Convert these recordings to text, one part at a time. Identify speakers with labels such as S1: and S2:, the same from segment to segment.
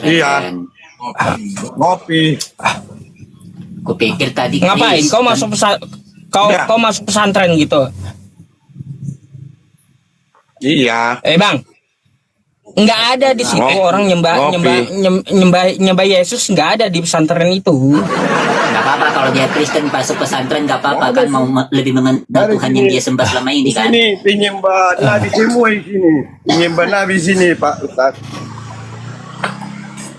S1: pesantren.
S2: Iya. Ngopi.
S1: Kupikir tadi
S3: Ngapain? Kau masuk
S2: Ya.
S3: kau masuk pesantren gitu?
S2: Iya.
S3: Bang, nggak ada di situ
S2: Ngopi.
S3: orang nyembah Yesus, nggak ada di pesantren itu.
S1: Nggak apa-apa kalau dia Kristen masuk pesantren, nggak apa-apa kan, mau lebih mengenal Tuhan yang dia sembah selama ini kan.
S2: Ini penyembah Nabi semua di sini. Penyembah Nabi sini, Pak Ustaz.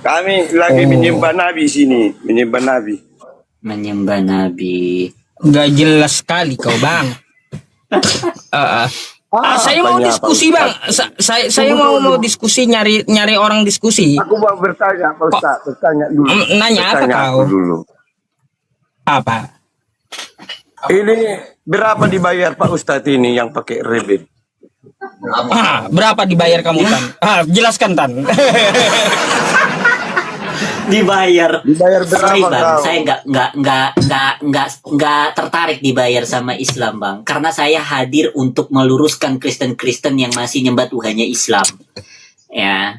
S2: Kami lagi menyembah Nabi sini, menyembah Nabi.
S1: Menyembah Nabi.
S3: Nggak jelas sekali kau, Bang. Saya mau
S2: Apanya,
S3: diskusi,
S2: Pak
S3: Bang. Saya mau diskusi, nyari orang diskusi.
S2: Aku mau bertanya, Pak Ustaz. Bertanya dulu.
S3: Nanya apa
S2: Bertanya
S3: kau?
S2: aku dulu.
S3: Apa?
S2: Ini berapa dibayar Pak Ustadz ini yang pakai rebit?
S3: Berapa dibayar kamu, Tan? Jelaskan, Tan.
S1: Dibayar
S2: Dibayar
S1: sorry
S2: berapa
S1: bang,
S2: kau?
S1: saya nggak tertarik dibayar sama Islam bang, karena saya hadir untuk meluruskan Kristen-Kristen yang masih nyembah Tuhannya Islam. Ya,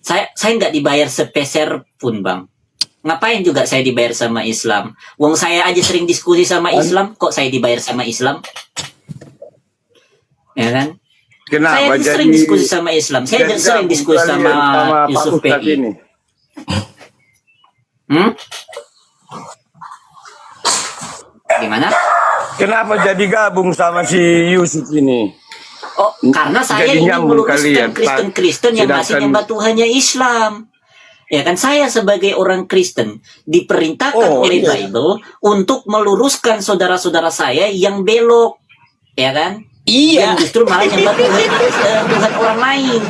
S1: saya nggak dibayar sepeser pun bang. Ngapain juga saya dibayar sama Islam? Wong saya aja sering diskusi sama Islam, kok saya dibayar sama Islam? Ya kan?
S2: Kenapa
S1: Saya
S2: jadi
S1: sering diskusi sama Islam. Saya
S2: jadi
S1: sering
S2: gabung
S1: diskusi
S2: kalian
S1: sama
S2: Pak
S1: Yusuf
S2: Ustadz
S1: PI.
S2: ini?
S1: Gimana?
S2: Kenapa jadi gabung sama si Yusuf ini?
S1: Oh, karena saya
S2: Jadi
S1: ingin
S2: nyambung
S1: meluruskan
S2: kalian,
S1: Kristen-Kristen yang masih
S2: sedangkan-
S1: nyembah Tuhannya Islam. Ya kan, saya sebagai orang Kristen diperintahkan oleh
S2: iya.
S1: Bible untuk meluruskan saudara-saudara saya yang belok. Ya kan?
S3: Iya.
S1: Yang justru malah nyembah Tuhan orang lain.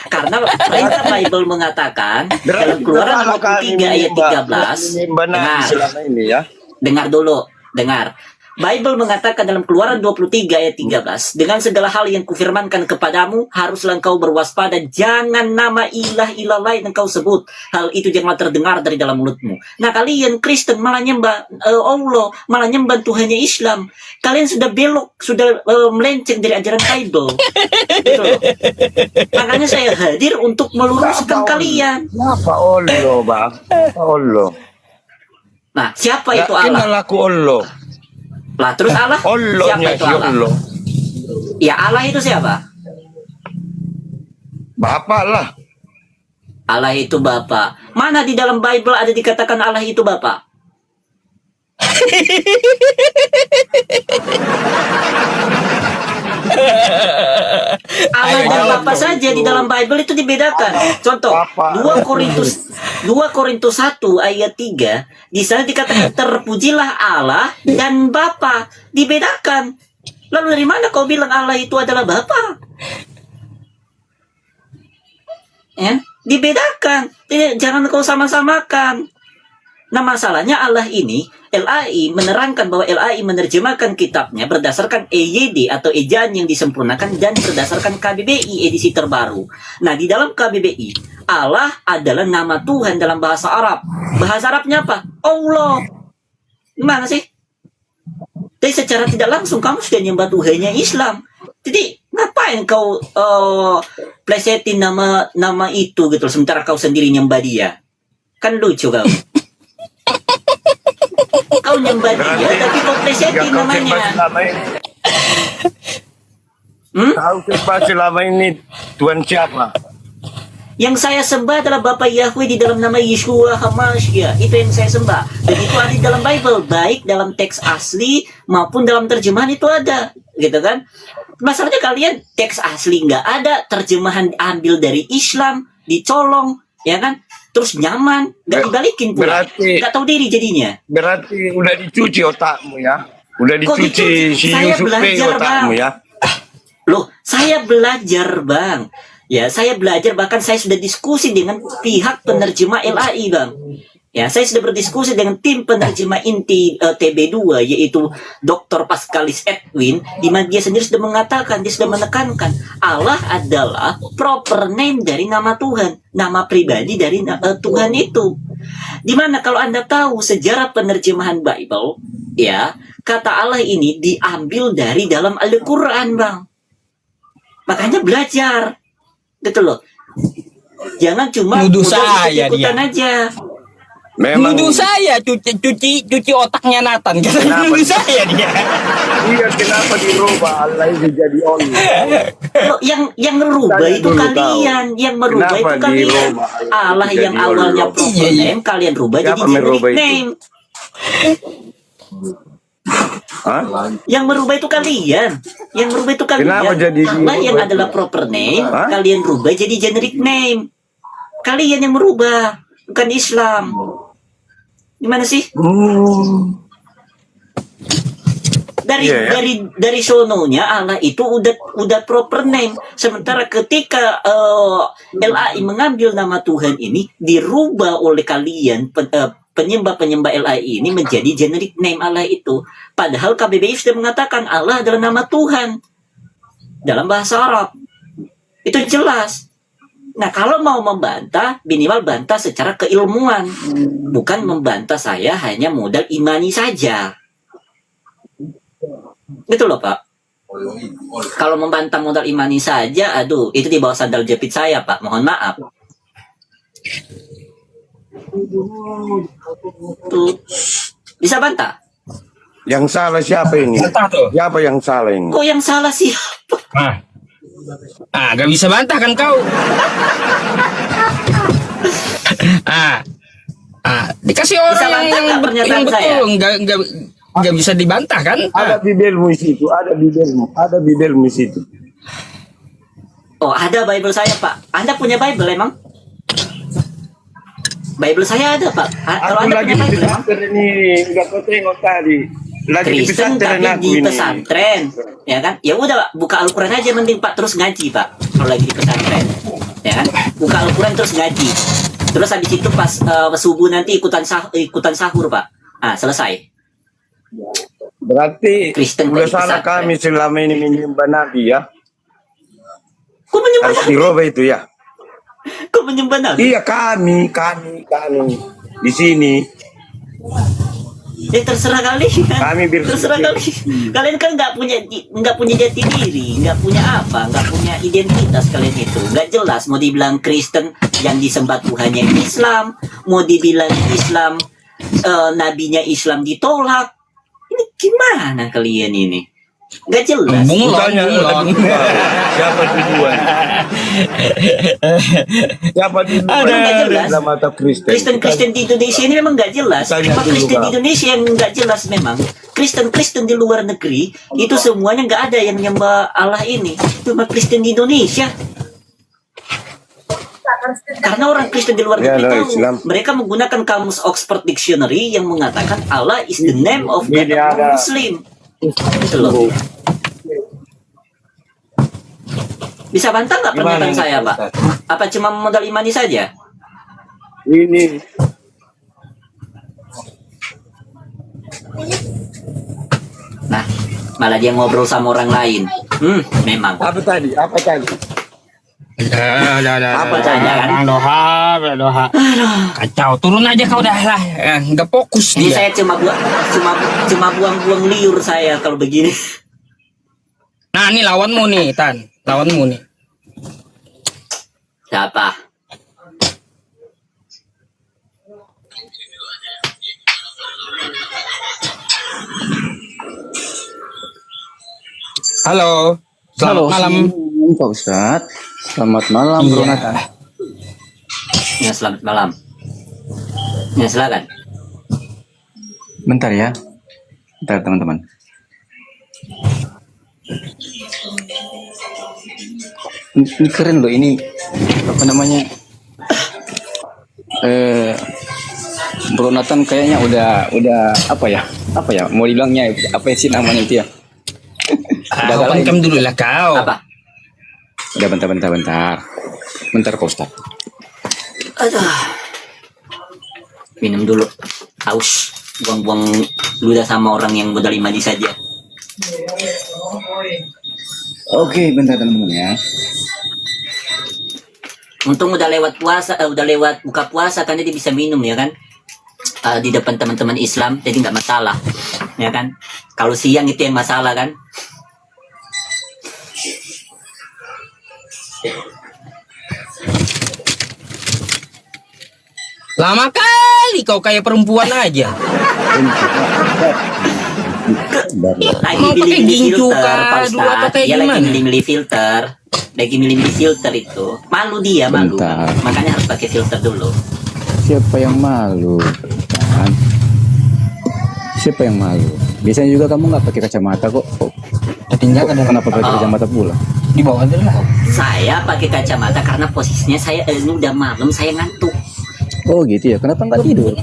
S1: Karena perintah Bible mengatakan dalam Keluaran 23 ayat 13,
S2: menyembah Nabi
S1: dengar,
S2: selama ini ya.
S1: dengar dulu, dengar. Bible mengatakan dalam Keluaran 23 ayat 13, dengan segala hal yang kufirmankan kepadamu, haruslah engkau berwaspada, jangan nama ilah-ilah lain engkau sebut. Hal itu janganlah terdengar dari dalam mulutmu. Nah, kalian Kristen malah nyembah Allah, malah nyembah Tuhannya Islam. Kalian sudah belok, sudah melenceng dari ajaran Bible. Gitu loh. Makanya saya hadir untuk meluruskan kalian.
S2: Apa Allah, Bang? Allah.
S1: Nah, siapa itu Allah?
S2: Kenal aku Allah.
S1: Lah, terus Allah? Siapa
S2: Allahnya
S1: itu
S2: si
S1: Allah?
S2: Allah.
S1: Ya, Allah itu siapa?
S2: Bapak lah.
S1: Allah itu Bapa. Mana di dalam Bible ada dikatakan Allah itu Bapa? Allah dan Bapa saja di dalam Bible itu dibedakan. Contoh, 2 Korintus 1 ayat 3, di sana dikatakan terpujilah Allah dan Bapa. Dibedakan. Lalu dari mana kau bilang Allah itu adalah Bapa? Ya, dibedakan. Jangan kau sama-samakan. Nah, masalahnya Allah ini, LAI menerangkan bahwa LAI menerjemahkan kitabnya berdasarkan EYD atau ejaan yang disempurnakan dan berdasarkan KBBI edisi terbaru. Nah, di dalam KBBI, Allah adalah nama Tuhan dalam bahasa Arab. Bahasa Arabnya apa? Allah. Gimana sih? Jadi secara tidak langsung kamu sudah nyembah Tuhannya Islam. Jadi ngapain kau plesetin nama itu gitu, sementara kau sendiri nyembah dia? Kan lucu kau. Kau nyembah dia, tapi kau plesetin namanya.
S2: Tahu sembah selama ini Tuhan siapa?
S1: Yang saya sembah adalah Bapa Yahweh di dalam nama Yeshua HaMashiach. Itu yang saya sembah. Dan itu ada di dalam Bible, baik dalam teks asli maupun dalam terjemahan itu ada, gitu kan? Masalahnya kalian teks asli nggak ada, terjemahan ambil dari Islam, dicolong, ya kan? Terus nyaman, nggak dibalikin pula.
S2: Berarti-
S1: Nggak tahu diri jadinya.
S2: Berarti udah dicuci otakmu ya. Udah
S1: Kok
S2: dicuci si
S1: Saya
S2: Yusuf Bey
S1: belajar,
S2: otakmu
S1: Bang.
S2: ya.
S1: Loh, saya belajar, Bang. Ya, saya belajar, bahkan saya sudah diskusi dengan pihak penerjemah LAI, Bang. Ya, saya sudah berdiskusi dengan tim penerjemah inti TB2, yaitu Dr. Pascalis Edwin, di mana dia sendiri sudah mengatakan, dia sudah menekankan, Allah adalah proper name dari nama Tuhan, nama pribadi dari Tuhan itu. Dimana kalau Anda tahu sejarah penerjemahan Bible, ya, kata Allah ini diambil dari dalam Al-Quran, Bang. Makanya belajar. Gitu loh. Jangan cuma
S3: Nuduh
S1: mudah
S3: saya
S1: ikut-ikutan aja.
S2: Memang
S3: Nuduh saya cuci otaknya Nathan.
S2: Kenapa?
S3: Nuduh saya dia.
S2: iya, kenapa dirubah Allah itu jadi oli?
S1: Loh, yang merubah
S2: Tanya
S1: itu
S2: dulu
S1: kalian, yang merubah
S2: Kenapa
S1: itu kalian.
S2: dirubah
S1: Allah
S2: jadi
S1: yang awalnya
S2: Allah?
S1: proper
S3: Iya, iya.
S1: name kalian rubah
S2: Siapa
S1: jadi generic
S2: merubah itu?
S1: name.
S2: Hah?
S1: Yang merubah itu kalian. Yang merubah itu kalian.
S2: Kenapa jadi
S1: Allah yang
S2: dirubah?
S1: adalah proper name,
S2: Hah?
S1: kalian rubah jadi generic name. Kalian yang merubah, bukan Islam. Gimana sih? Dari
S2: Iya, ya.
S1: dari sononya Allah itu udah proper name. Sementara ketika LAI mengambil nama Tuhan ini dirubah oleh kalian penyembah-penyembah LAI ini menjadi generic name Allah itu. Padahal KBBI sudah mengatakan Allah adalah nama Tuhan dalam bahasa Arab. Itu jelas. Nah, kalau mau membantah, minimal bantah secara keilmuan. Bukan membantah saya hanya modal imani saja. Gitu loh, Pak. Kalau membantah modal imani saja, aduh, itu di bawah sandal jepit saya, Pak. Mohon maaf. Tuh. Bisa bantah?
S2: Yang salah siapa ini?
S3: Bantah tuh.
S2: Siapa yang salah ini?
S1: Kok yang salah sih?
S3: Gak bisa bantah kan kau? Dikasih orang
S1: Bisa bantah nggak pernyataan
S3: yang
S1: saya?
S3: betul, nggak bisa dibantah kan?
S2: Ada bibelmu di situ, ada bibelmu di situ.
S1: Oh, ada Bible saya, Pak. Anda punya Bible emang? Bible saya ada, Pak. Kalau
S2: Aku
S1: Anda
S2: lagi
S1: punya
S2: di
S1: Bible emang?
S2: pesantren ini, udah kau tengok tadi. Lagi di
S1: Kristen
S2: pesantren
S1: tapi
S2: aku
S1: di
S2: ini.
S1: pesantren, ya kan? Ya udah, buka Al-Quran aja mending Pak, terus ngaji Pak. Kalau lagi di pesantren, ya kan? Buka Al-Quran terus ngaji. Terus habis itu pas subuh nanti ikutan sahur Pak. Ah, selesai.
S2: Berarti
S1: Kristen
S2: udah
S1: dari
S2: salah
S1: pesantren.
S2: kami selama ini menyembah Nabi ya.
S1: Kok menyembah
S2: Harus
S1: Nabi?
S2: dirubah itu ya.
S1: Kok menyembah Nabi?
S2: Iya kami di sini.
S1: Ya terserah kalian.
S2: Kami
S1: Terserah kalian. Kalian kan nggak punya jati diri, nggak punya apa, nggak punya identitas kalian itu. Nggak jelas mau dibilang Kristen yang disembah Tuhannya Islam, mau dibilang Islam nabinya Islam ditolak. Ini gimana kalian ini? Nggak jelas.
S2: Tanya siapa tujuan? Siapa tujuan?
S1: Nggak jelas.
S2: Dalam mata Kristen.
S1: Kristen di Indonesia ini memang nggak jelas.
S2: Tanya
S1: Cuma
S2: dulu,
S1: Kristen
S2: Pak.
S1: di Indonesia yang nggak jelas memang. Kristen di luar negeri itu semuanya nggak ada yang menyembah Allah ini. Cuma Kristen di Indonesia. Karena orang Kristen di luar
S2: Ya,
S1: negeri
S2: no,
S1: tahu,
S2: Islam.
S1: mereka menggunakan kamus Oxford Dictionary yang mengatakan Allah is the name of
S2: Ini
S1: God
S2: ada-
S1: Muslim. Gitu loh. Bisa bantah nggak pernyataan
S2: Gimana
S1: saya,
S2: ini,
S1: Pak? Apa cuma modal imani saja?
S2: Ini
S1: Nah, malah dia ngobrol sama orang lain. Memang.
S2: apa tadi? Apa tadi?
S3: Apa
S1: saja, kan?
S3: Doha. Kacau, turun aja kau dah lah. Nggak fokus
S1: Ini
S3: dia.
S1: saya cuma buang-buang liur saya kalau begini.
S3: Nah, ini lawanmu nih, Tan. Lawanmu nih.
S1: Siapa?
S3: Halo. Selamat malam.
S4: Pak Ustadz. Selamat malam, Bro
S3: Iya.
S4: Nathan.
S1: Ya, selamat malam. Ya, silakan.
S4: Bentar ya. Bentar, teman-teman. Ini keren loh ini. Apa namanya? Bro Nathan kayaknya udah apa ya? Apa ya? Mau dibilangnya apa sih namanya itu ya? Udah
S3: Open
S4: galak
S3: cam dulu lah kau.
S1: Apa?
S4: Udah bentar. Bentar Pak Ustadz.
S1: Aduh. Minum dulu. Haus. Buang-buang ludah sama orang yang modal imani saja.
S4: Oke, bentar teman-teman ya.
S1: Untung udah lewat puasa, udah lewat buka puasa kan jadi bisa minum ya kan. Di depan teman-teman Islam jadi nggak masalah. Ya kan? Kalau siang itu yang masalah kan.
S3: Lama kali kau kayak perempuan aja.
S1: Lagi
S3: Mau pakai
S1: milih-milih
S3: gincu
S1: filter,
S3: kah
S1: Pak
S3: dulu apa
S1: Ustadz.
S3: kayak
S1: Dia lagi
S3: gimana?
S1: milih-milih filter. Lagi milih-milih filter itu. Malu dia, malu.
S4: Bentar.
S1: Makanya harus pakai filter dulu.
S4: Siapa yang malu? Kan? Siapa yang malu? Biasanya juga kamu nggak pakai kacamata kok.
S3: Tinggal kan
S4: Kenapa pakai kacamata pula?
S3: di bawah aja lah.
S1: Saya pakai kacamata karena posisinya saya ini udah malam, saya ngantuk.
S4: Oh gitu ya. Kenapa nggak tidur?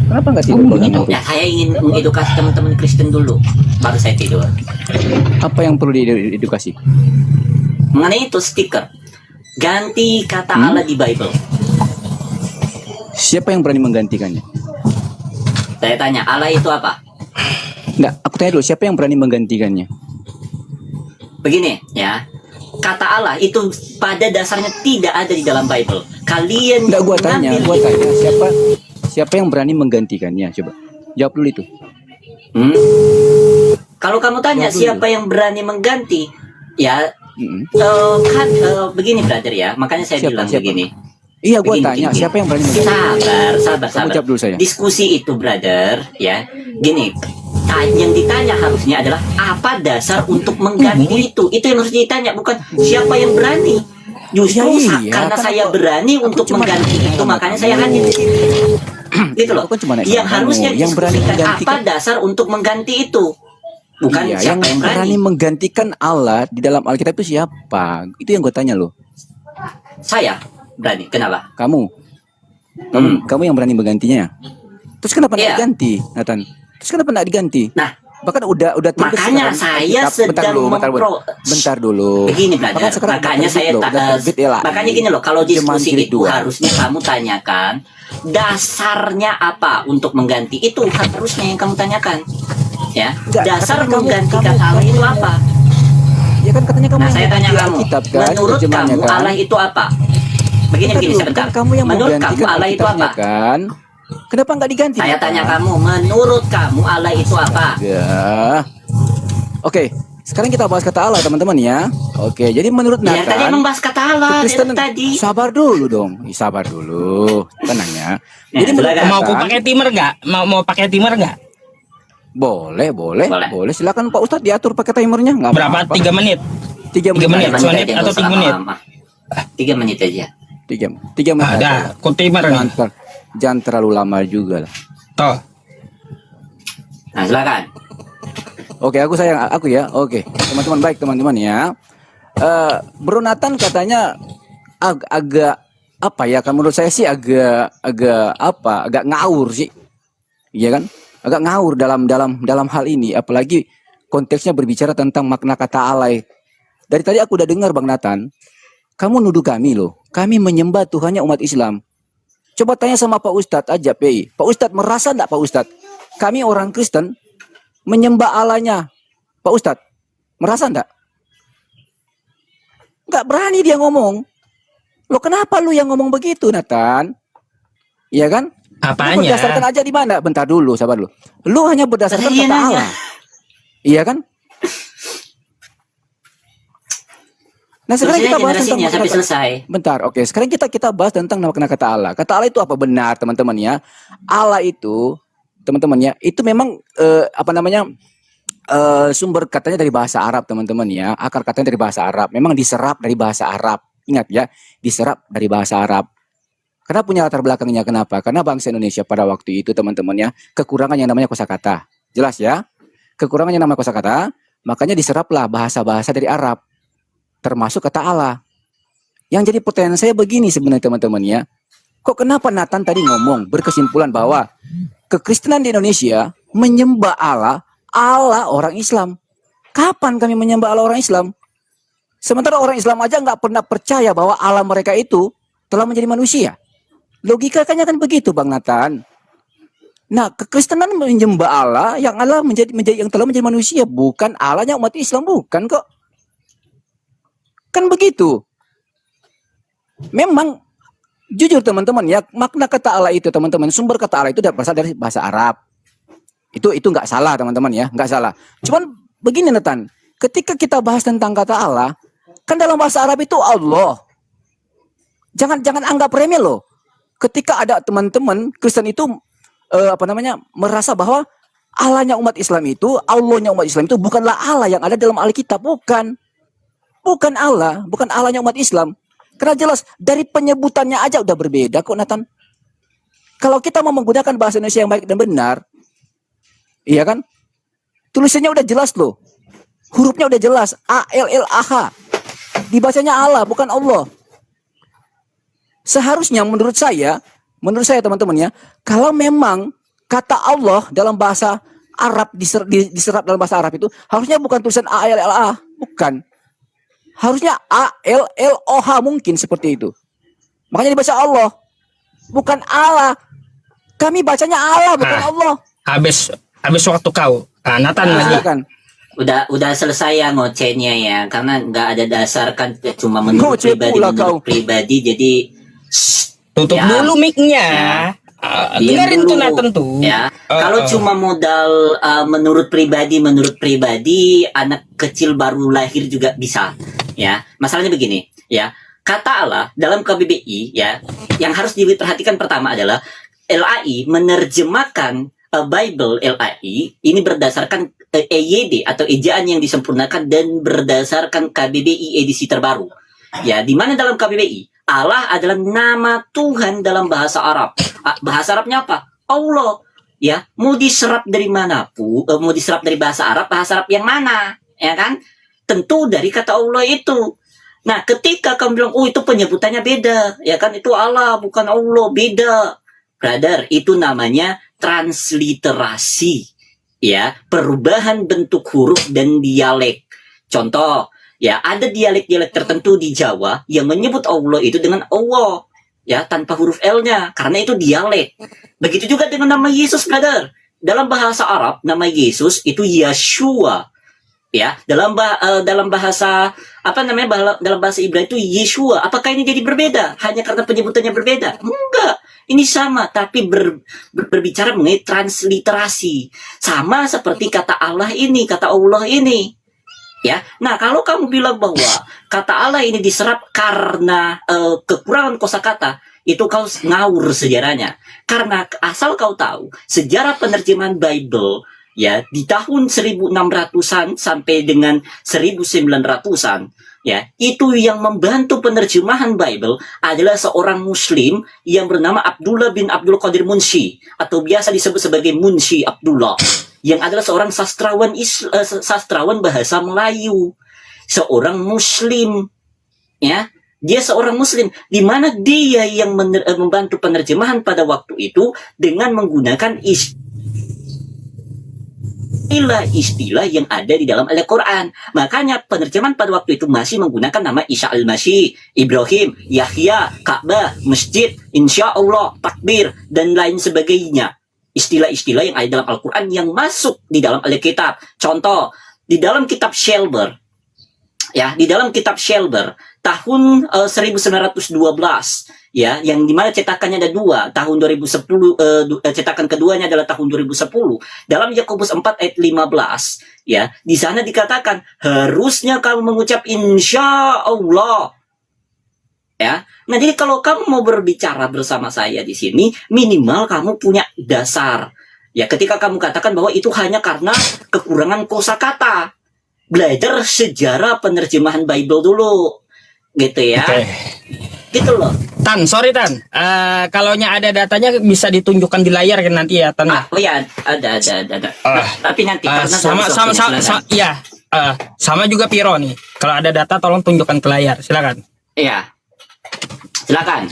S4: Kenapa nggak tidur?
S3: Oh,
S4: kalau
S3: begitu.
S4: ngantuk?
S1: Ya, saya ingin mengedukasi teman-teman Kristen dulu, baru saya tidur.
S4: Apa yang perlu diedukasi?
S1: Mengenai itu stiker, ganti kata Allah di Bible.
S4: Siapa yang berani menggantikannya?
S1: Saya tanya, Allah itu apa?
S4: Nggak, aku tanya dulu. Siapa yang berani menggantikannya?
S1: Begini ya, kata Allah itu pada dasarnya tidak ada di dalam Bible. Kalian
S4: Nggak, gua tanya.
S1: mengambil-
S4: Siapa yang berani menggantikannya? Coba jawab dulu itu.
S1: Hmm? Kalau kamu tanya
S4: Jawab dulu.
S1: siapa yang berani mengganti, ya
S4: Mm-mm.
S1: begini brother ya, makanya saya
S4: Siapa,
S1: bilang
S4: siapa?
S1: begini.
S4: Iya, gua
S1: Begini,
S4: tanya.
S1: begini.
S4: Siapa yang berani menggantikannya?
S1: Sabar.
S4: Kamu jawab dulu saya.
S1: Diskusi itu brother ya, gini. Yang ditanya harusnya adalah apa dasar untuk mengganti itu. Itu yang harus ditanya, bukan siapa yang berani. Justru
S4: Ya, iya,
S1: karena
S4: kan
S1: saya
S4: aku-
S1: berani
S4: aku
S1: untuk
S4: cuma
S1: mengganti
S4: nanya
S1: itu,
S4: sama
S1: makanya
S4: kamu.
S1: saya hadir di sini. Gitu loh.
S4: Aku kan cuma nanya
S1: Yang
S4: sama
S1: harusnya
S4: kamu. Yang berani
S1: diskusikan apa
S4: menggantikan-
S1: dasar untuk mengganti itu. Bukan
S4: Iya,
S1: siapa yang berani.
S4: menggantikan Allah di dalam Alkitab itu siapa? Itu yang gue tanya loh.
S1: Saya berani. Kenapa?
S4: Kamu yang berani menggantinya. Terus kenapa nggak
S1: Iya.
S4: diganti, Nathan? Terus kenapa nggak diganti?
S1: Nah,
S4: Bahkan udah tertulis
S1: makanya
S4: dalam
S1: saya
S4: Alkitab. Bentar dulu.
S1: Begini
S4: Bahkan
S1: brother,
S4: sekarang
S1: makanya
S4: udah
S1: saya
S4: terbit loh, udah terbit ya lah.
S1: makanya gini loh, kalau
S4: Cuman
S1: diskusi
S4: jilid
S1: itu
S4: 2.
S1: harusnya kamu tanyakan dasarnya apa untuk mengganti itu, harusnya yang kamu tanyakan. Ya,
S4: Enggak,
S1: dasar
S4: katanya
S1: mengganti
S4: kamu-
S1: kata Allah itu apa?
S4: Ya kan katanya kamu
S1: Nah,
S4: yang
S1: saya tanya
S4: mengganti
S1: kamu,
S4: Alkitab kan,
S1: menurut
S4: terjemahannya
S1: kamu
S4: kan?
S1: Allah itu apa? Begini
S4: Bentar dulu,
S1: sebentar.
S4: kan kamu yang
S1: Menurut kamu
S4: menggantikan
S1: Allah itu
S4: Alkitabnya
S1: apa?
S4: kan? Kenapa nggak diganti?
S1: Saya
S4: Nathan?
S1: tanya kamu, menurut kamu Allah itu apa?
S4: Ya. Oke, sekarang kita bahas kata Allah teman-teman ya. Oke, jadi menurut
S1: Ya, tadi
S4: Nathan,
S1: emang bahas kata Allah
S4: Kristen
S1: tadi.
S4: sabar dulu dong. Sabar dulu. Tenang ya.
S1: Ya,
S4: Jadi menurut
S1: silakan.
S3: Mau aku
S4: Nathan,
S3: pakai timer nggak? Mau pakai timer nggak?
S4: boleh.
S1: Boleh.
S4: Silakan Pak Ustadz diatur pakai timernya. Nggak
S3: Berapa?
S4: apa-apa.
S3: 3 menit.
S4: 3
S3: 3 menit.
S4: aja.
S3: Semenit atau 3 menit?
S1: 3 menit aja.
S4: 3 menit.
S3: Ada,
S4: aja.
S3: aku timer
S4: Jangan,
S3: nih.
S4: jangan terlalu lama juga lah.
S3: Toh.
S1: Nah, silakan.
S4: Oke, aku ya. Oke, teman-teman baik teman-teman ya. Bro Nathan katanya agak apa ya? Kan menurut saya sih agak ngawur sih. Iya kan? Agak ngawur dalam hal ini. Apalagi konteksnya berbicara tentang makna kata Allah. Dari tadi aku udah dengar Bang Nathan, kamu nuduh kami loh. Kami menyembah Tuhannya umat Islam. Coba tanya sama Pak Ustadz aja, PI. Pak Ustadz merasa enggak Pak Ustadz? Kami orang Kristen menyembah Allahnya Pak Ustadz. Merasa enggak? Enggak berani dia ngomong. Lo kenapa lu yang ngomong begitu, Nathan? Iya kan? Lu
S3: Apanya?
S4: berdasarkan aja di mana? Bentar dulu, sabar dulu. Lu hanya berdasarkan
S1: Tadi dia
S4: kata
S1: nanya.
S4: Allah. Iya kan? Nah, sekarang
S1: Selesai
S4: kita bahas tentang
S1: generasinya sampai
S4: makna-
S1: selesai.
S4: Bentar, oke. Sekarang kita bahas tentang makna kata Allah. Kata Allah itu apa benar, teman-teman ya? Allah itu, teman-teman ya, itu memang sumber katanya dari bahasa Arab, teman-teman ya. Akar katanya dari bahasa Arab. Memang diserap dari bahasa Arab. Ingat ya, diserap dari bahasa Arab. Karena punya latar belakangnya kenapa? Karena bangsa Indonesia pada waktu itu, teman-teman ya, kekurangan yang namanya kosakata. Jelas ya? Kekurangan yang namanya kosakata, makanya diseraplah bahasa-bahasa dari Arab. Termasuk kata Allah. Yang jadi pertanyaan saya begini sebenarnya teman-teman ya. Kok kenapa Nathan tadi ngomong berkesimpulan bahwa kekristenan di Indonesia menyembah Allah orang Islam. Kapan kami menyembah Allah orang Islam? Sementara orang Islam aja nggak pernah percaya bahwa Allah mereka itu telah menjadi manusia. Logikanya kan begitu Bang Nathan. Nah, kekristenan menyembah Allah yang yang telah menjadi manusia, bukan Allahnya umat Islam, bukan kok. Kan begitu. Memang jujur teman-teman ya, makna kata Allah itu teman-teman, sumber kata Allah itu berasal dari bahasa Arab. Itu nggak salah teman-teman ya, nggak salah. Cuman begini Nathan, ketika kita bahas tentang kata Allah, kan dalam bahasa Arab itu Allah. Jangan anggap remeh loh. ketika ada teman-teman Kristen itu merasa bahwa Allahnya umat Islam itu, Allahnya umat Islam itu bukanlah Allah yang ada dalam Alkitab, bukan. Bukan Allah, bukan Allahnya umat Islam. Karena jelas dari penyebutannya aja udah berbeda kok, Nathan. Kalau kita mau menggunakan bahasa Indonesia yang baik dan benar, iya kan? Tulisannya udah jelas loh. Hurufnya udah jelas, A-L-L-A-H. Dibacanya Allah, bukan Allah. Seharusnya menurut saya teman-teman ya, kalau memang kata Allah dalam bahasa Arab diserap dalam bahasa Arab itu harusnya bukan tulisan A-L-L-A, bukan. Harusnya A-L-L-O-H mungkin seperti itu. Makanya dibaca Allah, bukan Allah. Kami bacanya Allah, bukan Allah.
S3: Habis waktu kau. Nathan lagi.
S4: Silakan.
S1: Udah selesai ya ngocehnya ya, karena nggak ada dasar kan, cuma menurut
S4: Ngoceh pula kau.
S1: pribadi jadi
S3: Tutup
S1: Ya.
S3: dulu mic-nya.
S1: diam
S3: Dengerin
S1: dulu.
S3: tuh Nathan tuh.
S1: Ya, kalau cuma modal menurut pribadi, anak kecil baru lahir juga bisa. Ya, masalahnya begini, ya. Kata Allah dalam KBBI ya, yang harus diperhatikan pertama adalah LAI menerjemahkan Bible LAI ini berdasarkan EYD atau ejaan yang disempurnakan dan berdasarkan KBBI edisi terbaru. Ya, di mana dalam KBBI Allah adalah nama Tuhan dalam bahasa Arab. Bahasa Arabnya apa? Allah. Ya, mau diserap dari manapun, mau diserap dari bahasa Arab yang mana? Ya kan? Tentu dari kata Allah itu. Nah, ketika kamu bilang, oh itu penyebutannya beda, ya kan? Itu Allah, bukan Allah, beda. Brother, itu namanya transliterasi. Ya, perubahan bentuk huruf dan dialek. Contoh, ya, ada dialek-dialek tertentu di Jawa yang menyebut Allah itu dengan Allah, ya, tanpa huruf L-nya, karena itu dialek. Begitu juga dengan nama Yesus, brother. Dalam bahasa Arab, nama Yesus itu Yeshua. Ya, dalam bahasa dalam bahasa Ibrani itu Yeshua. Apakah ini jadi berbeda hanya karena penyebutannya berbeda? Enggak. Ini sama, tapi berbicara mengenai transliterasi. Sama seperti kata Allah ini, kata Allah ini. Ya, nah kalau kamu bilang bahwa kata Allah ini diserap karena kekurangan kosakata, itu kau ngawur sejarahnya. Karena asal kau tahu sejarah penerjemahan Bible ya di tahun 1600-an sampai dengan 1900-an ya, itu yang membantu penerjemahan Bible adalah seorang Muslim yang bernama Abdullah bin Abdul Qadir Munshi atau biasa disebut sebagai Munshi Abdullah, yang adalah seorang sastrawan bahasa Melayu, seorang Muslim, ya, dia seorang Muslim, di mana dia yang membantu penerjemahan pada waktu itu dengan menggunakan istilah yang ada di dalam Al-Quran. Makanya penerjemahan pada waktu itu masih menggunakan nama Isa al-Masih, Ibrahim, Yahya, Ka'bah, Masjid, Insya Allah, Takbir, dan lain sebagainya. Istilah-istilah yang ada dalam Al-Quran yang masuk di dalam Alkitab. Contoh, di dalam kitab Shelber, ya, di dalam kitab Shelber tahun 1912, ya, yang dimana cetakannya ada dua, tahun 2010, cetakan keduanya adalah tahun 2010. Dalam Yakobus 4 ayat 15, ya, di sana dikatakan harusnya kamu mengucap insya Allah. Ya, nah jadi kalau kamu mau berbicara bersama saya di sini, minimal kamu punya dasar. Ya, ketika kamu katakan bahwa itu hanya karena kekurangan kosakata, belajar sejarah penerjemahan Bible dulu, gitu ya.
S3: Oke.
S1: Gitu loh.
S3: Tan, sorry Tan. Kalaunya ada datanya bisa ditunjukkan di layar kan nanti ya Tan.
S1: Oh ya, ada. Nah, tapi nanti karena
S3: Iya. Sama juga Piro nih. Kalau ada data tolong tunjukkan ke layar. Silakan.
S1: Iya. Silakan.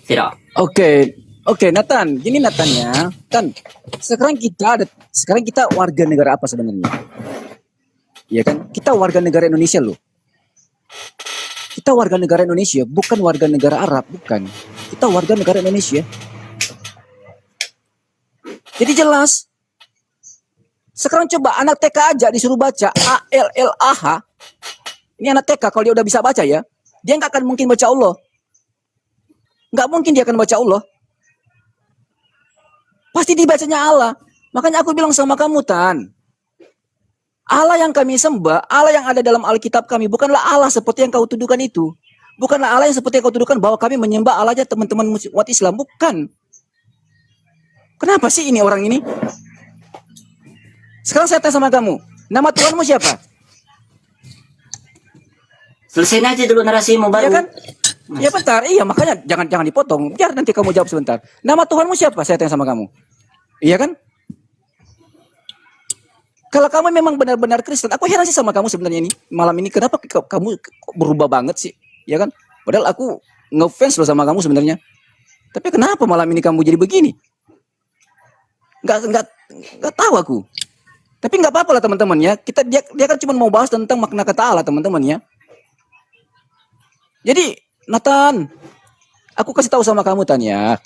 S1: Viro.
S4: Oke, Nathan. Gini Nathan ya. Tan, sekarang kita warga negara apa sebenarnya? Ya kan? Kita warga negara Indonesia loh. Kita warga negara Indonesia, bukan warga negara Arab, bukan. Kita warga negara Indonesia. Jadi jelas. Sekarang coba anak TK aja disuruh baca A-L-L-A-H. Ini anak TK, kalau dia udah bisa baca ya, dia nggak akan mungkin baca Allah. Nggak mungkin dia akan baca Allah. Pasti dibacanya Allah. Makanya aku bilang sama kamu, Tan. Allah yang kami sembah, Allah yang ada dalam Alkitab kami, bukanlah Allah seperti yang kau tuduhkan itu. Bukanlah Allah yang seperti yang kau tuduhkan bahwa kami menyembah Allahnya teman-teman umat Islam. Bukan. Kenapa sih ini orang ini? Sekarang saya tanya sama kamu, nama Tuhanmu siapa?
S1: Selesaiin aja dulu narasimu baru.
S4: Ya kan? Ya bentar, iya makanya jangan dipotong. Biar nanti kamu jawab sebentar. Nama Tuhanmu siapa? Saya tanya sama kamu. Iya kan? Kalau kamu memang benar-benar Kristen, aku heran sih sama kamu sebenarnya ini. Malam ini kenapa kamu kok berubah banget sih? Ya kan? Padahal aku ngefans loh sama kamu sebenarnya. Tapi kenapa malam ini kamu jadi begini? Nggak tahu aku. Tapi nggak apa-apa lah teman-teman ya. Dia kan cuma mau bahas tentang makna kata Allah teman-teman ya. Jadi Nathan, aku kasih tahu sama kamu Tan ya.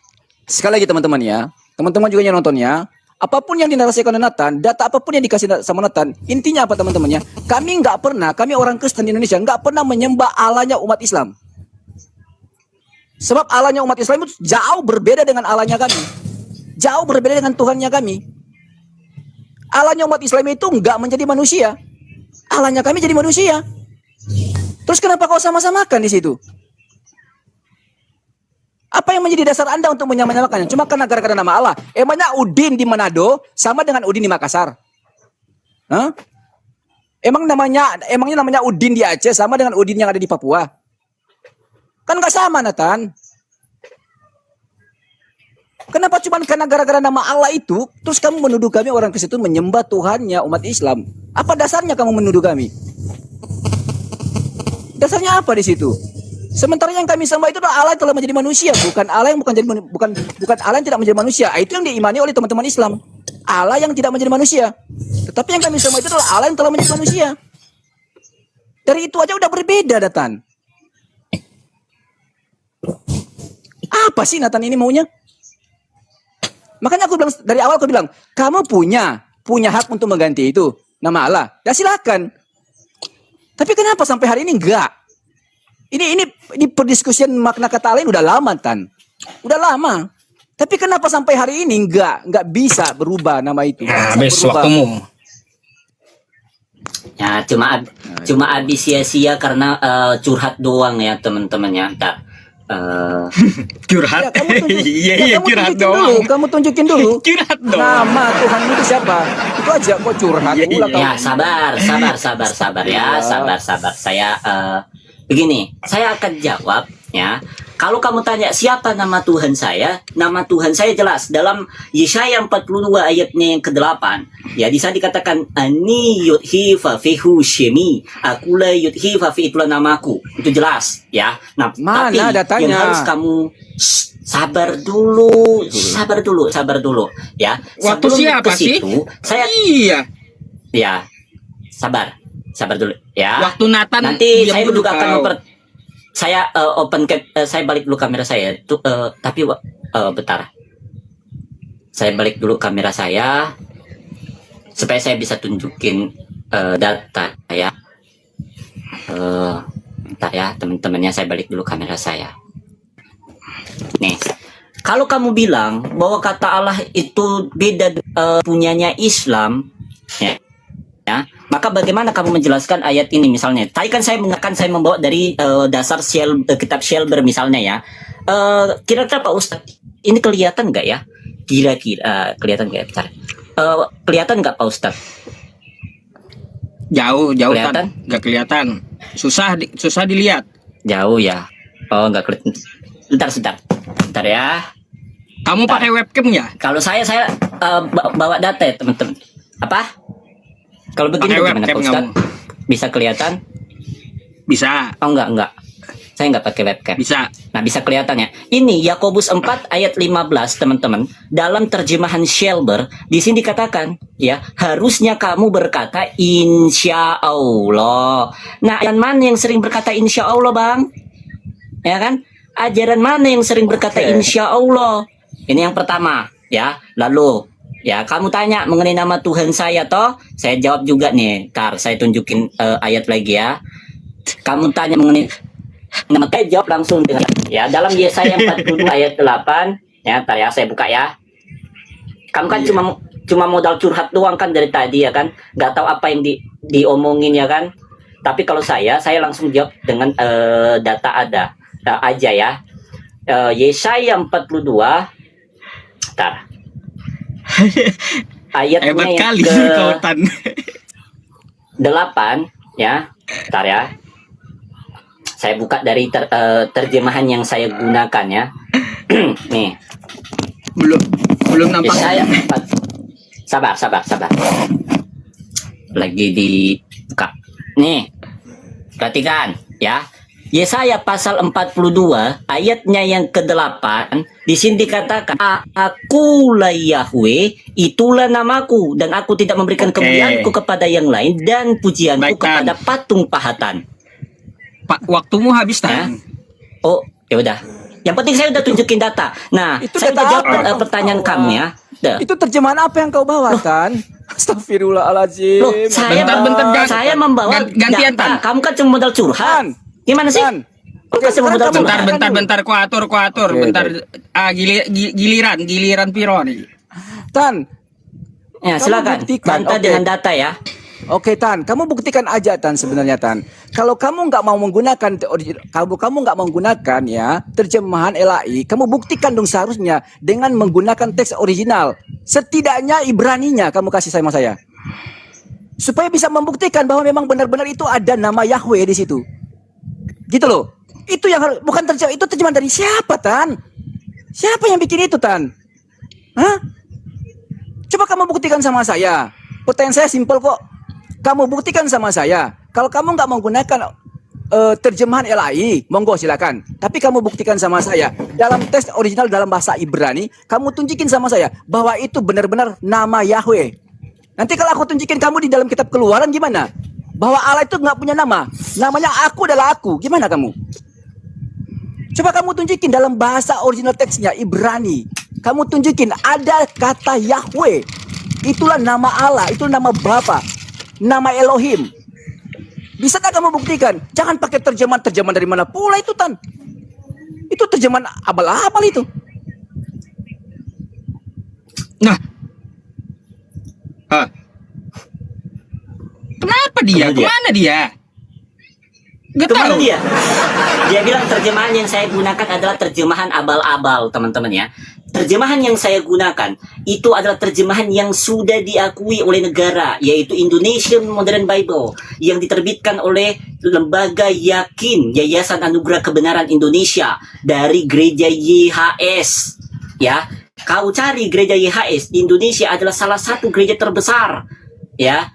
S4: Sekali lagi teman-teman ya. Teman-teman juga yang nonton ya. Apapun yang dinarasikan oleh Nathan, data apapun yang dikasih sama Nathan, intinya apa teman-teman ya? Kami orang Kristen di Indonesia nggak pernah menyembah Allahnya umat Islam. Sebab Allahnya umat Islam itu jauh berbeda dengan Allahnya kami. Jauh berbeda dengan Tuhannya kami. Allahnya umat Islam itu nggak menjadi manusia. Allahnya kami jadi manusia. Terus kenapa kau sama-samakan di situ? Apa yang menjadi dasar Anda untuk menyamakannya? Cuma karena gara-gara nama Allah. Emangnya Udin di Manado sama dengan Udin di Makassar? Hah? Emangnya namanya Udin di Aceh sama dengan Udin yang ada di Papua? Kan nggak sama, Nathan. Kenapa cuma karena gara-gara nama Allah itu, terus kamu menuduh kami orang Kristen itu menyembah Tuhannya umat Islam? Apa dasarnya kamu menuduh kami? Dasarnya apa di situ? Sementara yang kami sembah itu adalah Allah yang telah menjadi manusia, bukan Allah yang bukan Allah yang tidak menjadi manusia. Itu yang diimani oleh teman-teman Islam. Allah yang tidak menjadi manusia. Tetapi yang kami sembah itu adalah Allah yang telah menjadi manusia. Dari itu aja udah berbeda, Nathan. Apa sih Nathan ini maunya? Makanya aku bilang dari awal, aku bilang kamu punya hak untuk mengganti itu nama Allah. Ya silakan. Tapi kenapa sampai hari ini enggak? Ini perdiskusian makna kata lain udah lama Tan. Udah lama. Tapi kenapa sampai hari ini enggak bisa berubah nama itu?
S3: Ya, habis waktumu.
S1: Ya cuma habis sia-sia karena curhat doang ya teman-teman ya.
S3: Curhat.
S4: Ya, kamu
S3: Iya, curhat
S4: tunjukin
S3: doang.
S4: dulu, kamu tunjukin dulu.
S3: Curhat doang.
S4: Nama Tuhanmu itu siapa? Itu aja kok curhat. Ulang
S1: Ya
S4: kamu.
S1: sabar ya, sabar. Saya begini, saya akan jawab ya. Kalau kamu tanya siapa nama Tuhan saya jelas dalam Yesaya 42 ayatnya yang ke-8. Ya, di sana dikatakan ani yudhi fa fihu syemi, akulah yudhi fa fi itulah namaku. Itu jelas ya. Nah,
S4: Mana
S1: tapi
S4: datanya?
S1: yang harus kamu sabar dulu ya.
S3: Waktu
S1: Sebelum
S3: siapa
S1: ke
S3: sih?
S1: situ, saya
S3: Iya.
S1: ya sabar dulu ya.
S3: Waktu Nathan
S1: Nanti
S3: diam
S1: saya
S3: dulu
S1: juga akan
S3: kau.
S1: saya saya balik dulu kamera saya tuh tapi bentar. Saya balik dulu kamera saya supaya saya bisa tunjukin data ya. Bentar ya teman-temannya, saya balik dulu kamera saya. Nih, kalau kamu bilang bahwa kata Allah itu beda punyanya Islam, ya, maka bagaimana kamu menjelaskan ayat ini misalnya? Tadi kan saya membawa dari dasar kitab Shelber misalnya ya. Kira-kira Pak Ustadz, ini kelihatan nggak ya? Kira-kira kelihatan nggak ya? Bentar. Kelihatan nggak Pak Ustadz?
S3: Jauh
S1: Kelihatan?
S3: kan? Nggak kelihatan. Susah dilihat.
S1: Jauh ya. Oh, nggak kelihatan. Bentar ya.
S3: Kamu pakai webcam ya?
S1: Kalau saya bawa data ya teman-teman. Apa? Kalau begini
S3: Pakai
S1: bagaimana Pak
S3: webcam
S1: Ustadz? Bisa kelihatan?
S3: Bisa.
S1: Oh enggak. Saya nggak pakai webcam.
S3: Bisa.
S1: Nah, bisa kelihatannya. Ini Yakobus 4 ayat 15, teman-teman. Dalam terjemahan Shelber, di sini dikatakan, ya, harusnya kamu berkata insya Allah. Nah, ajaran mana yang sering berkata insya Allah, Bang? Ya kan? Ajaran mana yang sering berkata insya Allah? Ini yang pertama, ya. Lalu, ya, kamu tanya mengenai nama Tuhan saya, toh? Saya jawab juga nih. Ntar, saya tunjukin ayat lagi ya. Kamu tanya mengenai nama, saya jawab langsung dengan ya dalam Yesaya 42 ayat 8 ya. Ntar ya, saya buka ya. Kamu kan cuma modal curhat doang kan dari tadi ya kan, nggak tahu apa yang diomongin ya kan. Tapi kalau saya langsung jawab dengan data aja ya. Yesaya 42, bentar. Ayatnya
S3: Hebat
S1: yang
S3: kali
S1: ke
S3: kau Tan.
S1: 8 ya. Bentar ya. Saya buka dari terjemahan yang saya gunakan ya. Nih.
S3: Belum nampak.
S1: Yesaya 4. Sabar. Lagi dibuka. Nih. Perhatikan ya. Yesaya pasal 42 ayatnya yang ke-8 di sini dikatakan Akulah Yahweh, itulah namaku, dan aku tidak memberikan kemuliaanku kepada yang lain dan pujianku
S3: Baik, Tan.
S1: kepada patung pahatan.
S3: Pak, waktumu habis
S1: Ya.
S3: Tan.
S1: Oh, ya udah. Yang penting saya udah tunjukin data. Nah,
S4: Itu
S1: saya
S4: data
S1: udah jawab
S4: apa?
S1: pertanyaan kamu ya. Dah.
S4: Itu terjemahan apa yang kau bawa, Tan? Astagfirullahaladzim.
S1: Loh, saya
S3: Bentar,
S1: saya membawa
S3: gantian,
S1: data.
S3: Tan.
S1: Kamu kan cuma modal curhat.
S4: Tan.
S1: Gimana sih?
S4: Tan.
S1: Kok kasih
S4: sekarang
S1: modal
S4: kamu-
S1: curhat?
S3: Bentar, ku atur.
S4: Oke,
S3: Bentar. Giliran Piro nih.
S4: Tan.
S1: Ya,
S4: Kamu
S1: silakan.
S4: buktikan,
S1: Bantah
S4: oke.
S1: dengan data ya.
S4: Oke, Tan, kamu buktikan aja, Tan, sebenarnya, Tan. Kalau kamu nggak mau menggunakan kamu nggak menggunakan ya terjemahan LAI, kamu buktikan dong seharusnya dengan menggunakan teks original. Setidaknya Ibraninya kamu kasih sama saya. Supaya bisa membuktikan bahwa memang benar-benar itu ada nama Yahweh di situ. Gitu loh. Itu yang bukan itu terjemahan dari siapa, Tan? Siapa yang bikin itu, Tan? Hah? Coba kamu buktikan sama saya. Pertanyaan saya simpel kok. Kamu buktikan sama saya. Kalau kamu nggak menggunakan terjemahan LAI, monggo silakan. Tapi kamu buktikan sama saya dalam teks original dalam bahasa Ibrani, kamu tunjukin sama saya bahwa itu benar-benar nama Yahweh. Nanti kalau aku tunjukin kamu di dalam kitab Keluaran gimana? Bahwa Allah itu nggak punya nama. Namanya aku adalah aku. Gimana kamu? Coba kamu tunjukin dalam bahasa original teksnya Ibrani. Kamu tunjukin ada kata Yahweh. Itulah nama Allah, itu nama Bapa, nama Elohim. Bisa tak kamu buktikan? Jangan pakai terjemahan dari mana pula itu, Tan. Itu terjemahan abal-abal itu.
S3: Nah. Kenapa dia?
S1: Kemana dia?
S3: Kemana dia? Gak
S1: Kemana
S3: tahu.
S1: dia? Dia bilang terjemahan yang saya gunakan adalah terjemahan abal-abal, teman-teman ya. Terjemahan yang saya gunakan itu adalah terjemahan yang sudah diakui oleh negara, yaitu Indonesian Modern Bible, yang diterbitkan oleh Lembaga Yakin, Yayasan Anugerah Kebenaran Indonesia, dari Gereja YHS. Ya, kau cari Gereja YHS di Indonesia adalah salah satu gereja terbesar. Ya,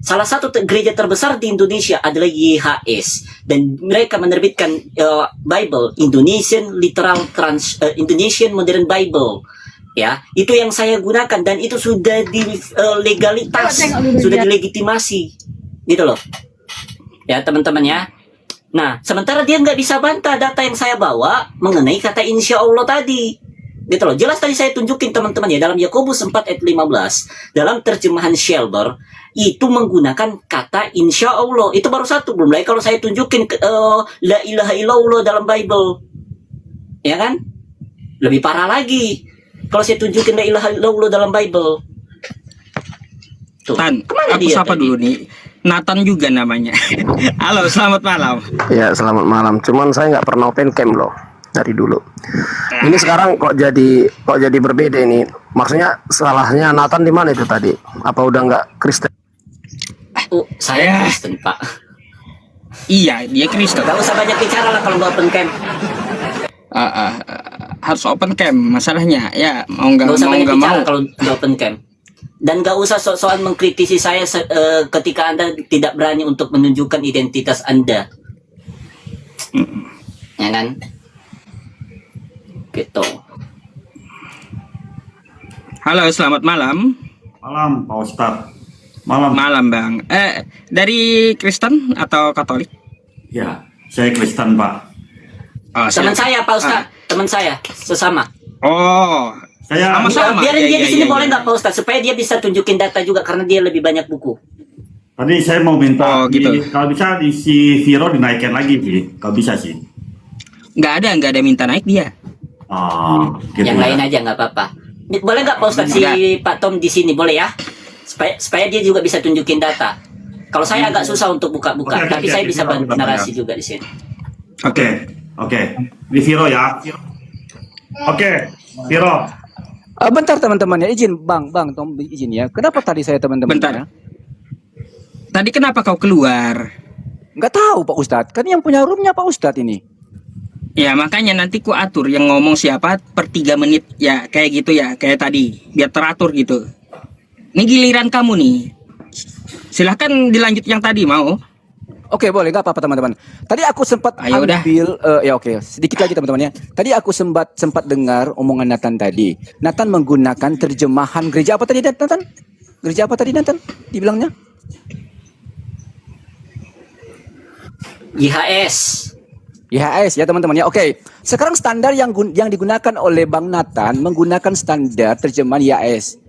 S1: salah satu gereja terbesar di Indonesia adalah YHS, dan mereka menerbitkan Bible Indonesian Indonesian Modern Bible. Ya, itu yang saya gunakan dan itu sudah legalitas, sudah dilegitimasi, gitu loh. Ya, teman-teman ya. Nah, sementara dia nggak bisa bantah data yang saya bawa mengenai kata insya Allah tadi. Gitu loh. Jelas tadi saya tunjukin teman-teman ya, dalam Yakobus 4 ayat 15 dalam terjemahan Shelber itu menggunakan kata insya Allah. Itu baru satu, belum lagi kalau saya tunjukin la ilaha illallah dalam Bible, ya kan, lebih parah lagi kalau saya tunjukin la ilaha illallah dalam Bible. Tuh,
S3: Tan,
S1: kemana
S3: aku
S1: dia
S3: sapa
S1: tadi?
S3: dulu nih. Nathan juga namanya. Halo, selamat malam.
S2: Ya, selamat malam. Cuman saya nggak pernah open cam loh dari dulu. Ini sekarang kok jadi berbeda ini. Maksudnya salahnya Nathan di mana itu tadi? Apa udah nggak Kristen?
S1: Oh, saya
S3: Ya.
S1: Kristen, Pak.
S3: Iya, dia Kristen.
S1: Gak usah banyak bicara lah kalau nggak open cam.
S3: Harus open cam masalahnya. Ya, mau nggak
S1: Gak usah banyak
S3: mau.
S1: bicara kalau nggak open cam. Dan gak usah sok-sokan mengkritisi saya ketika Anda tidak berani untuk menunjukkan identitas Anda. Ya kan? Gitu.
S3: Halo, selamat malam.
S5: Malam, Pak Ustadz. Malam.
S3: Malam, Bang. Dari Kristen atau Katolik?
S5: Ya, saya Kristen, Pak.
S3: Oh,
S1: Teman
S3: silakan.
S1: saya, Pak Ustadz. Teman saya, sesama.
S3: Oh,
S5: Saya
S3: Sama-sama.
S1: Biarin dia
S3: Ya,
S1: di sini
S3: ya,
S1: boleh
S3: ya.
S1: nggak, Pak Ustadz? Supaya dia bisa tunjukin data juga karena dia lebih banyak buku.
S5: tadi saya mau minta
S3: Oh, gitu.
S5: kalau bisa di si Viro dinaikkan lagi sih. Kalau bisa sih.
S3: nggak ada minta naik dia.
S5: Oh, gitu
S1: Yang
S5: ya.
S1: lain aja nggak apa-apa. Boleh nggak, Pak Ustadz, si
S3: Nggak.
S1: Pak Tom di sini? Boleh ya? Supaya dia juga bisa tunjukin data. Kalau saya agak susah untuk buka-buka,
S5: Oke,
S1: tapi
S5: oke,
S1: saya
S5: oke,
S1: bisa
S5: kita
S1: bantu
S5: buka
S1: narasi
S5: ya.
S1: juga di sini.
S5: Oke, oke. Di Viro ya. Oke, Viro.
S4: Bentar teman-teman ya, izin bang, tolong izin ya. Kenapa tadi saya teman-teman?
S3: Bentar.
S4: Ya?
S3: Tadi kenapa kau keluar?
S4: Nggak tahu Pak Ustadz, kan yang punya roomnya Pak Ustadz ini.
S3: Ya makanya nanti ku atur yang ngomong siapa per 3 menit ya kayak gitu ya kayak tadi biar teratur gitu. Ini giliran kamu nih. Silahkan dilanjut yang tadi mau.
S4: Oke boleh, nggak apa-apa teman-teman. Tadi aku sempat
S3: Ayo udah.
S4: ambil, ya oke, sedikit lagi teman-teman ya. Tadi aku sempat dengar omongan Nathan tadi. Nathan menggunakan terjemahan gereja apa tadi Nathan? Gereja apa tadi Nathan? Dibilangnya?
S1: IHS.
S4: IHS ya teman-teman ya. Oke, sekarang standar yang digunakan oleh Bang Nathan menggunakan standar terjemahan IHS.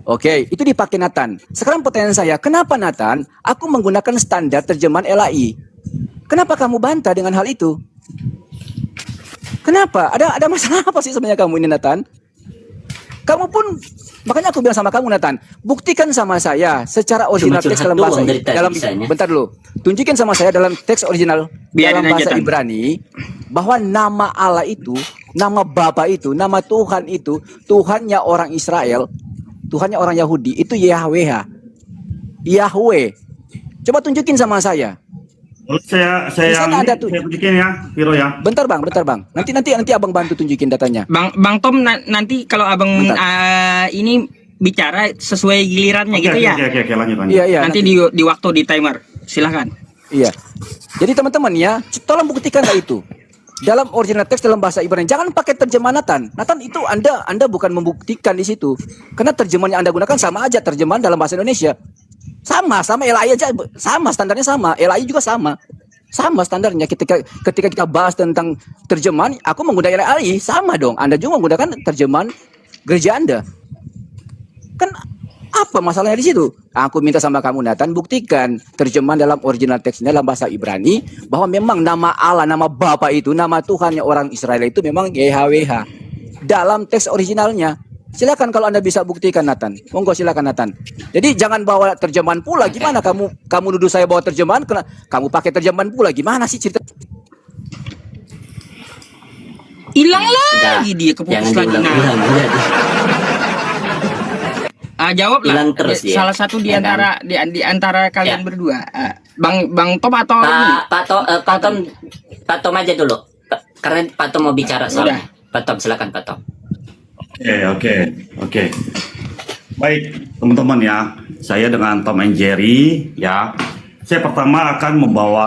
S4: Oke, itu dipakai Nathan. Sekarang pertanyaan saya, kenapa Nathan aku menggunakan standar terjemahan LAI? Kenapa kamu bantah dengan hal itu? Kenapa? Ada masalah apa sih sebenarnya kamu ini Nathan? Kamu pun makanya aku bilang sama kamu Nathan, buktikan sama saya secara original
S1: Cuma
S4: teks
S1: curhat
S4: dalam bahasa
S1: doang dari tadi
S4: dalam
S1: bisanya.
S4: bentar dulu. Tunjukin sama saya dalam teks original
S3: Biarin
S4: dalam
S3: aja,
S4: bahasa
S3: Tan.
S4: Ibrani bahwa nama Allah itu, nama Bapa itu, nama Tuhan itu, Tuhannya orang Israel, Tuhannya orang Yahudi itu Yahweh. Yahweh. Coba tunjukin sama saya.
S5: Saya
S4: Di sana ada tuh.
S5: saya tunjukin ya, Viro ya.
S4: Bentar bang. Nanti abang bantu tunjukin datanya.
S3: Bang Tom nanti kalau abang ini bicara sesuai gilirannya gitu ya.
S5: Oke, lanjut.
S4: Iya.
S3: Nanti di waktu di timer. Silahkan.
S4: Iya. Jadi teman-teman ya, tolong buktikan itu. Dalam original teks dalam bahasa Ibrani, jangan pakai terjemahan Nathan. Nathan itu Anda bukan membuktikan di situ. Karena terjemahan yang Anda gunakan sama aja terjemahan dalam bahasa Indonesia. Sama LAI aja sama standarnya sama. LAI juga sama. Sama standarnya ketika kita bahas tentang terjemahan, aku menggunakan LAI sama dong. Anda juga menggunakan terjemahan gereja Anda. Kan apa masalahnya di situ? Aku minta sama kamu Nathan buktikan terjemahan dalam original teksnya dalam bahasa Ibrani bahwa memang nama Allah, nama Bapa itu, nama Tuhannya orang Israel itu memang YHWH dalam teks originalnya. Silakan kalau Anda bisa buktikan Nathan. Monggo silakan Nathan. Jadi jangan bawa terjemahan pula. Gimana kamu nuduh saya bawa terjemahan? Kamu pakai terjemahan pula. Gimana sih cerita?
S3: Hilang
S1: Udah,
S3: lagi dia keputus
S1: jangan
S3: lagi.
S1: diulang-ulang, udah.
S3: Jawab lah.
S1: Hilang terus dia.
S3: Salah satu di
S1: Ya kan?
S3: antara di antara kalian
S1: Ya.
S3: berdua. Bang Tom atau ini?
S1: Pak Tom aja dulu. Karena Pak Tom mau bicara soalnya.
S3: Udah.
S1: Pak Tom, silakan Pak Tom.
S5: Oke. Baik, teman-teman ya. Saya dengan Tom and Jerry ya. Saya pertama akan membawa